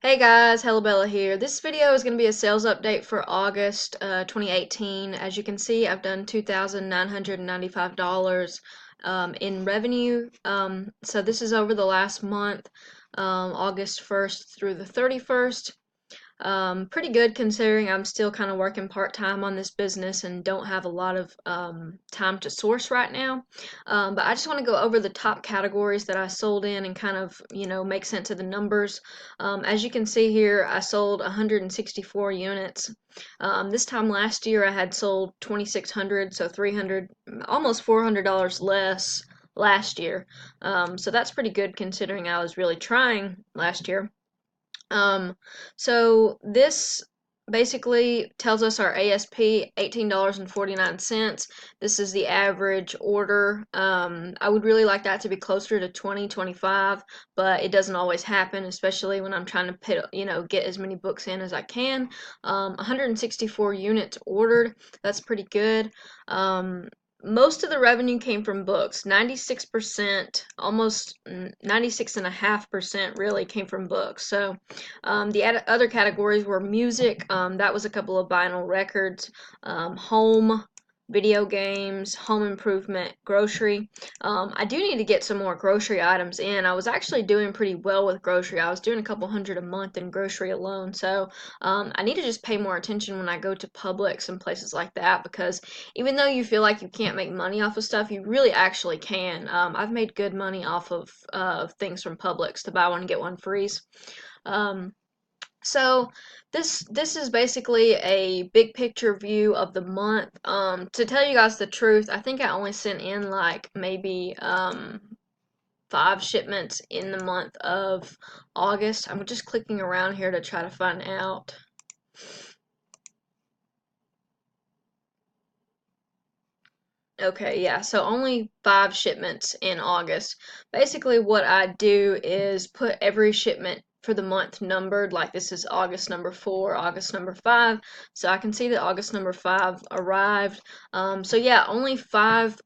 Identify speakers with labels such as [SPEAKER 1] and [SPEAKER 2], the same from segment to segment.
[SPEAKER 1] Hey guys, Bella here. This video is going to be a sales update for August 2018. As you can see, I've done $2,995 in revenue. So this is over the last month, August 1st through the 31st. Pretty good considering I'm still kind of working part-time on this business and don't have a lot of time to source right now. But I just want to go over the top categories that I sold in and kind of, make sense of the numbers. As you can see here, I sold 164 units. This time last year I had sold 2,600, so 300, almost $400 less last year. So that's pretty good considering I was really trying last year. Um, so this basically tells us our ASP, $18.49. This is the average order. I would really like that to be closer to 20, 25, but it doesn't always happen, especially when I'm trying to get as many books in as I can. 164 units ordered. That's pretty good. Most of the revenue came from books. 96%, almost 96.5% really came from books. So the other categories were music, that was a couple of vinyl records, home, video games, home improvement, grocery. I do need to get some more grocery items in. I was actually doing pretty well with grocery. I was doing a couple hundred a month in grocery alone. So I need to just pay more attention when I go to Publix and places like that, because even though you feel like you can't make money off of stuff, you really actually can. I've made good money off of things from Publix to buy one get one freeze. Um, so this is basically a big picture view of the month. To tell you guys the truth, I think I only sent in like maybe 5 shipments in the month of August. I'm just clicking around here to try to find out. Okay, yeah, so only 5 shipments in August. Basically, what I do is put every shipment for the month numbered, like this is August number 4, August number 5, so I can see that August number 5 arrived. So yeah, only 5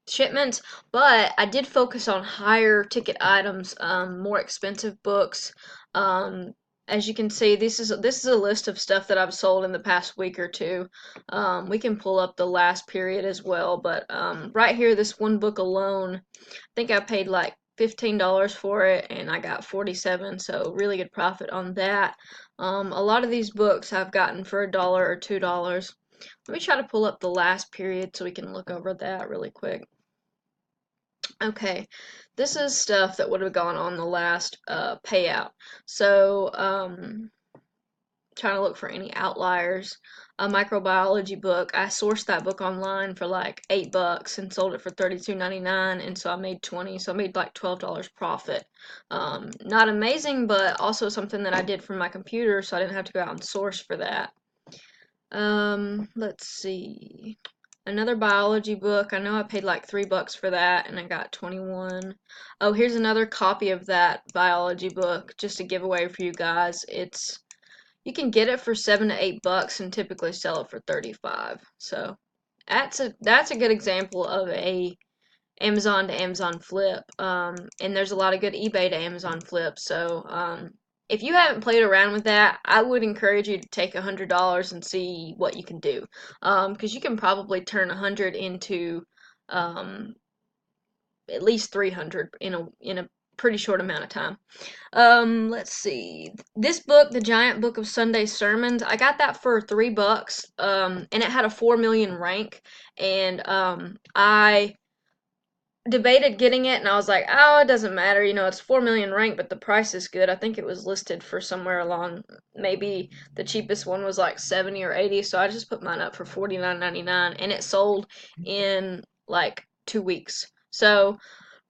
[SPEAKER 1] shipments, but I did focus on higher ticket items, more expensive books. Um, as you can see, this is a list of stuff that I've sold in the past week or two. We can pull up the last period as well, but right here, this one book alone, I think I paid like $15 for it, and I got 47, so really good profit on that. A lot of these books I've gotten for $1 or $2. Let me try to pull up the last period so we can look over that really quick. Okay, this is stuff that would have gone on the last payout. So, trying to look for any outliers. A microbiology book. I sourced that book online for like $8 and sold it for $32.99, and so I made 20. So I made like $12 profit. Not amazing, but also something that I did from my computer, so I didn't have to go out and source for that. Let's see. Another biology book. I know I paid like $3 for that, and I got 21. Oh, here's another copy of that biology book, just a giveaway for you guys. You can get it for $7 to $8 and typically sell it for 35. So that's a good example of a Amazon to Amazon flip. And there's a lot of good eBay to Amazon flips. So if you haven't played around with that, I would encourage you to take $100 and see what you can do. Because you can probably turn 100 into um, at least 300 in a pretty short amount of time. Let's see. This book, The Giant Book of Sunday Sermons, I got that for $3. And it had a 4 million rank. And I debated getting it, and I was like, oh, it doesn't matter. It's 4 million rank, but the price is good. I think it was listed for somewhere along, maybe the cheapest one was like 70 or 80. So I just put mine up for $49.99, and it sold in like 2 weeks. So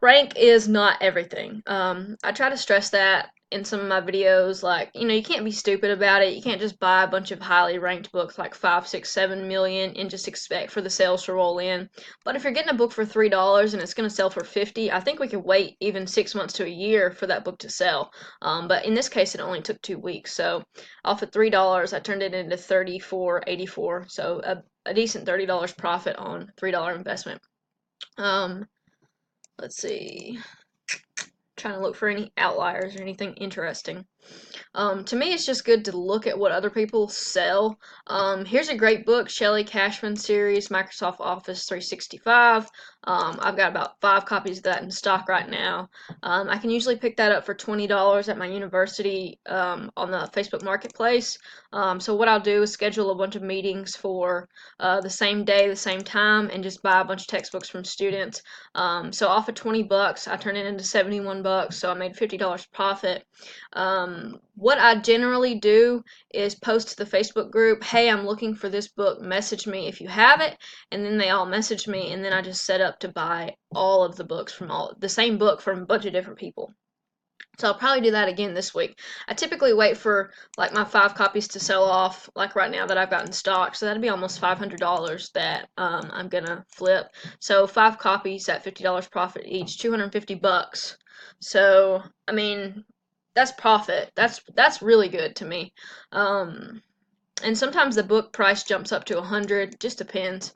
[SPEAKER 1] rank is not everything. I try to stress that in some of my videos. Like, you can't be stupid about it. You can't just buy a bunch of highly ranked books like 5, 6, 7 million and just expect for the sales to roll in. But if you're getting a book for $3 and it's going to sell for 50, I think we could wait even 6 months to a year for that book to sell. But in this case, it only took 2 weeks. So off of $3, I turned it into $34.84. So a decent $30 profit on $3 investment. Let's see. trying to look for any outliers or anything interesting. To me, it's just good to look at what other people sell. Here's a great book, Shelley Cashman series, Microsoft Office 365. I've got about 5 copies of that in stock right now. I can usually pick that up for $20 at my university on the Facebook Marketplace. So what I'll do is schedule a bunch of meetings for the same day, the same time, and just buy a bunch of textbooks from students. So off of $20, I turn it into $71, so I made $50 profit. What I generally do is post to the Facebook group, hey, I'm looking for this book, message me if you have it, and then they all message me, and then I just set up to buy all of the books from the same book from a bunch of different people. So I'll probably do that again this week. I typically wait for like my 5 copies to sell off, like right now that I've got in stock. So that'd be almost $500 that I'm gonna flip. So 5 copies at $50 profit each, $250. So I mean, that's profit. That's really good to me. And sometimes the book price jumps up to 100. Just depends.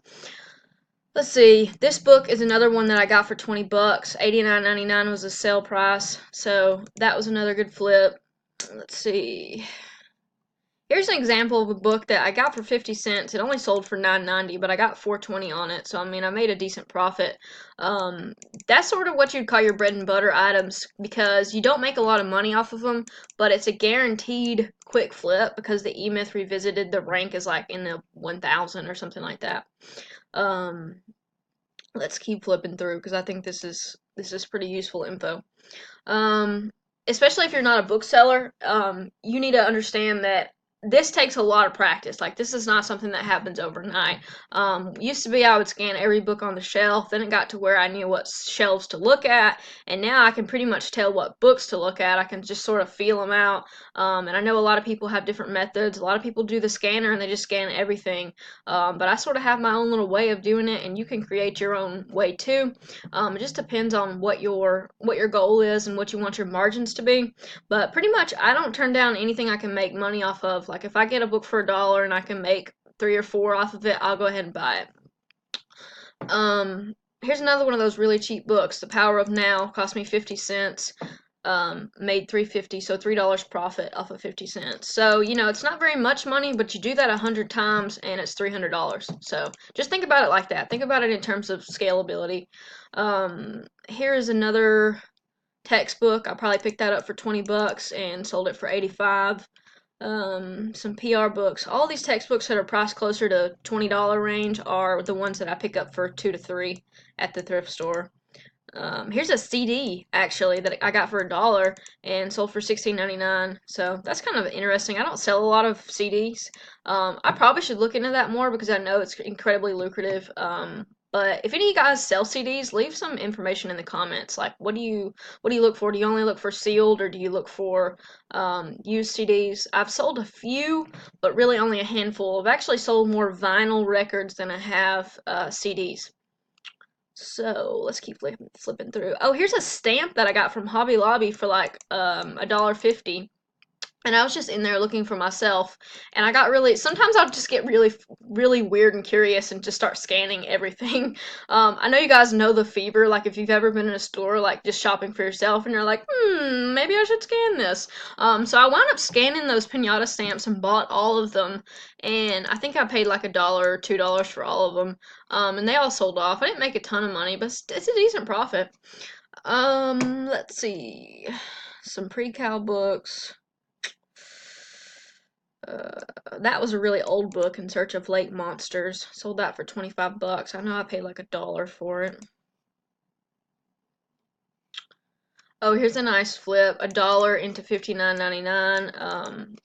[SPEAKER 1] Let's see. This book is another one that I got for $20. $89.99 was the sale price, so that was another good flip. Let's see. Here's an example of a book that I got for 50 cents. It only sold for $9.90, but I got $4.20 on it, so I mean I made a decent profit. That's sort of what you'd call your bread and butter items because you don't make a lot of money off of them, but it's a guaranteed quick flip because the E-Myth Revisited, the rank is like in the 1,000 or something like that. Let's keep flipping through because I think this is pretty useful info. Especially if you're not a bookseller, you need to understand that this takes a lot of practice. Like, this is not something that happens overnight. Used to be I would scan every book on the shelf, then it got to where I knew what shelves to look at, and now I can pretty much tell what books to look at. I can just sort of feel them out. And I know a lot of people have different methods. A lot of people do the scanner and they just scan everything. But I sort of have my own little way of doing it, and you can create your own way too. It just depends on what your goal is and what you want your margins to be. But pretty much, I don't turn down anything I can make money off of. Like, if I get a book for $1 and I can make 3 or 4 off of it, I'll go ahead and buy it. Here's another one of those really cheap books. The Power of Now cost me 50 cents. Made $3.50, so $3 profit off of 50 cents. So, you know, it's not very much money, but you do that 100 times and it's $300. So just think about it like that. Think about it in terms of scalability. Here is another textbook. I probably picked that up for $20 and sold it for 85. Some PR books. All these textbooks that are priced closer to $20 range are the ones that I pick up for 2 to 3 at the thrift store. Here's a CD actually that I got for $1 and sold for $16.99. So that's kind of interesting. I don't sell a lot of CDs. I probably should look into that more because I know it's incredibly lucrative. But if any of you guys sell CDs, leave some information in the comments. Like, what do you look for? Do you only look for sealed, or do you look for used CDs? I've sold a few, but really only a handful. I've actually sold more vinyl records than I have CDs. So let's keep flipping through. Oh, here's a stamp that I got from Hobby Lobby for like $1.50. And I was just in there looking for myself, and I got really, sometimes I'll just get really weird and curious and just start scanning everything. I know you guys know the fever, like if you've ever been in a store, like just shopping for yourself, and you're like, maybe I should scan this. So I wound up scanning those pinata stamps and bought all of them, and I think I paid like $1 or $2 for all of them. And they all sold off. I didn't make a ton of money, but it's a decent profit. Let's see. Some pre-cal books. That was a really old book, In Search of Lake Monsters. Sold that for 25 bucks. I know I paid like $1 for it. Oh, here's a nice flip. $1 into $59.99.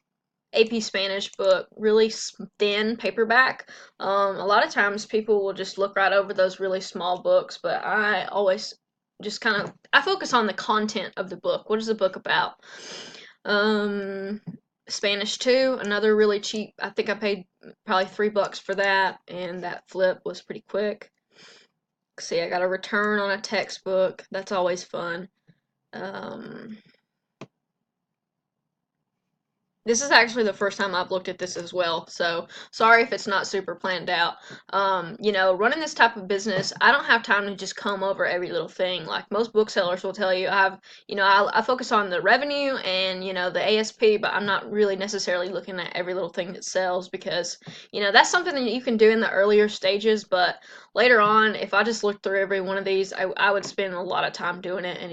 [SPEAKER 1] AP Spanish book, really thin paperback. A lot of times people will just look right over those really small books, but I always just I focus on the content of the book. What is the book about? Spanish 2, another really cheap. I think I paid probably $3 for that, and that flip was pretty quick. See, I got a return on a textbook. That's always fun. This is actually the first time I've looked at this as well, so sorry if it's not super planned out. Running this type of business, I don't have time to just comb over every little thing. Like most booksellers will tell you, I focus on the revenue and, the ASP, but I'm not really necessarily looking at every little thing that sells because, that's something that you can do in the earlier stages, but later on, if I just looked through every one of these, I would spend a lot of time doing it. And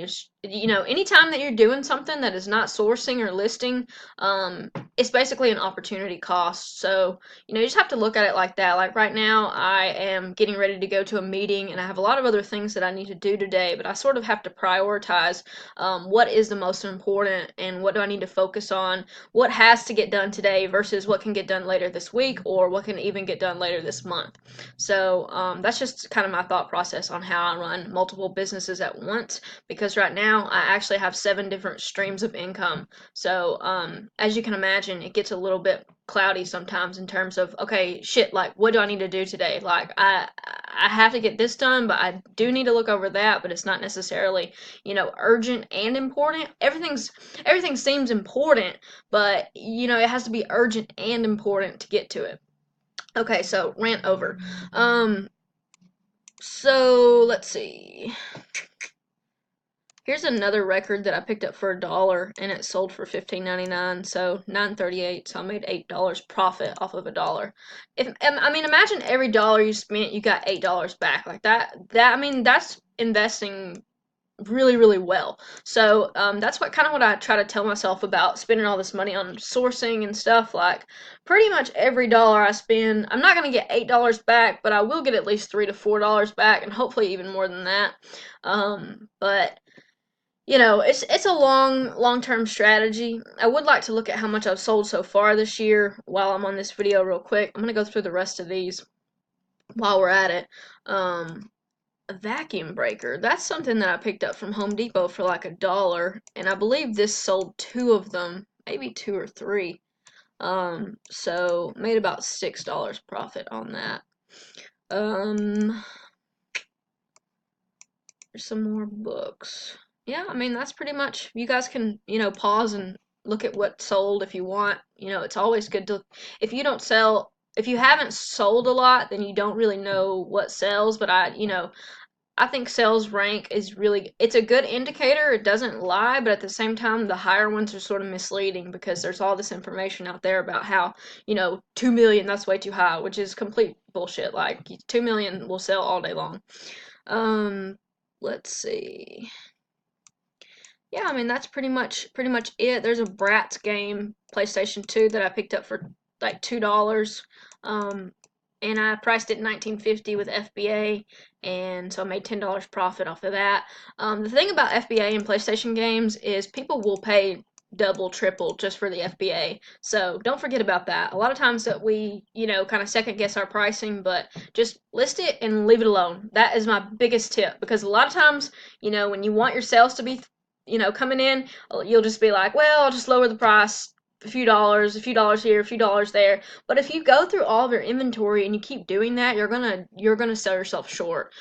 [SPEAKER 1] anytime that you're doing something that is not sourcing or listing, it's basically an opportunity cost. So, you just have to look at it like that. Like right now, I am getting ready to go to a meeting and I have a lot of other things that I need to do today, but I sort of have to prioritize what is the most important and what do I need to focus on, what has to get done today versus what can get done later this week or what can even get done later this month. So, that's just kind of my thought process on how I run multiple businesses at once because right now I actually have 7 different streams of income. So, as you can imagine, it gets a little bit cloudy sometimes in terms of, okay, shit, like, what do I need to do today? Like, I have to get this done, but I do need to look over that, but it's not necessarily, urgent and important. Everything seems important, but, it has to be urgent and important to get to it. Okay, so rant over. So let's see. Here's another record that I picked up for $1 and it sold for $15.99, so $9.38. So I made $8 profit off of $1. Imagine every dollar you spent, you got $8 back. Like that's investing really, really well. So that's what I try to tell myself about spending all this money on sourcing and stuff. Like pretty much every dollar I spend, I'm not gonna get $8 back, but I will get at least $3 to $4 back, and hopefully even more than that. But it's a long-term strategy. I would like to look at how much I've sold so far this year while I'm on this video real quick. I'm gonna go through the rest of these while we're at it. A vacuum breaker. That's something that I picked up from Home Depot for like $1, and I believe this sold 2 of them, maybe 2 or 3. So made about $6 profit on that. There's some more books. Yeah, that's pretty much, you guys can, pause and look at what sold if you want. It's always good to, if you haven't sold a lot, then you don't really know what sells, but I think sales rank is it's a good indicator. It doesn't lie, but at the same time, the higher ones are sort of misleading because there's all this information out there about how, 2 million, that's way too high, which is complete bullshit. Like, 2 million will sell all day long. Let's see. Yeah, that's pretty much it. There's a Bratz game, PlayStation 2, that I picked up for like $2. And I priced it $19.50 with FBA, and so I made $10 profit off of that. The thing about FBA and PlayStation games is people will pay double, triple just for the FBA. So don't forget about that. A lot of times that we, kind of second guess our pricing, but just list it and leave it alone. That is my biggest tip because a lot of times, when you want your sales to be, coming in, you'll just be like, well, I'll just lower the price a few dollars here, a few dollars there. But if you go through all of your inventory and you keep doing that, you're gonna sell yourself short.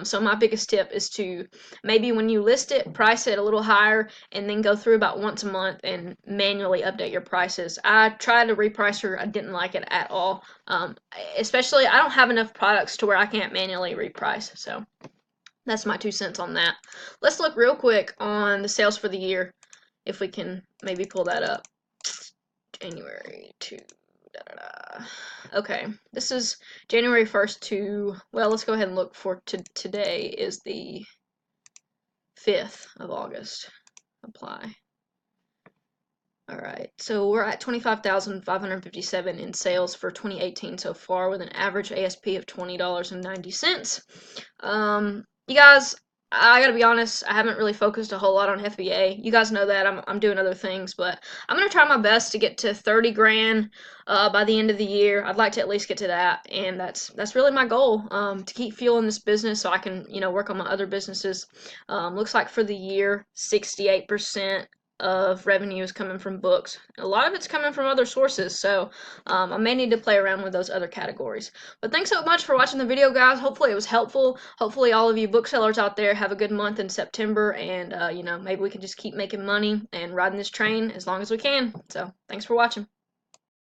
[SPEAKER 1] So my biggest tip is to maybe when you list it, price it a little higher, and then go through about once a month and manually update your prices. I tried to reprice her, I didn't like it at all. Especially I don't have enough products to where I can't manually reprice. So that's my 2 cents on that. Let's look real quick on the sales for the year, if we can maybe pull that up. January to da, da, da. Okay, this is January 1st to, well, let's go ahead and look for today is the 5th of August. Apply. Alright, so we're at 25,557 in sales for 2018 so far with an average ASP of $20.90. You guys, I gotta be honest, I haven't really focused a whole lot on FBA. You guys know that I'm doing other things, but I'm gonna try my best to get to 30 grand by the end of the year. I'd like to at least get to that, and that's really my goal, to keep fueling this business so I can, work on my other businesses. Looks like for the year, 68% of revenue is coming from books. A lot of it's coming from other sources, so I may need to play around with those other categories. But thanks so much for watching the video, guys. Hopefully it was helpful. Hopefully all of you booksellers out there have a good month in September, and maybe we can just keep making money and riding this train as long as we can. So thanks for watching.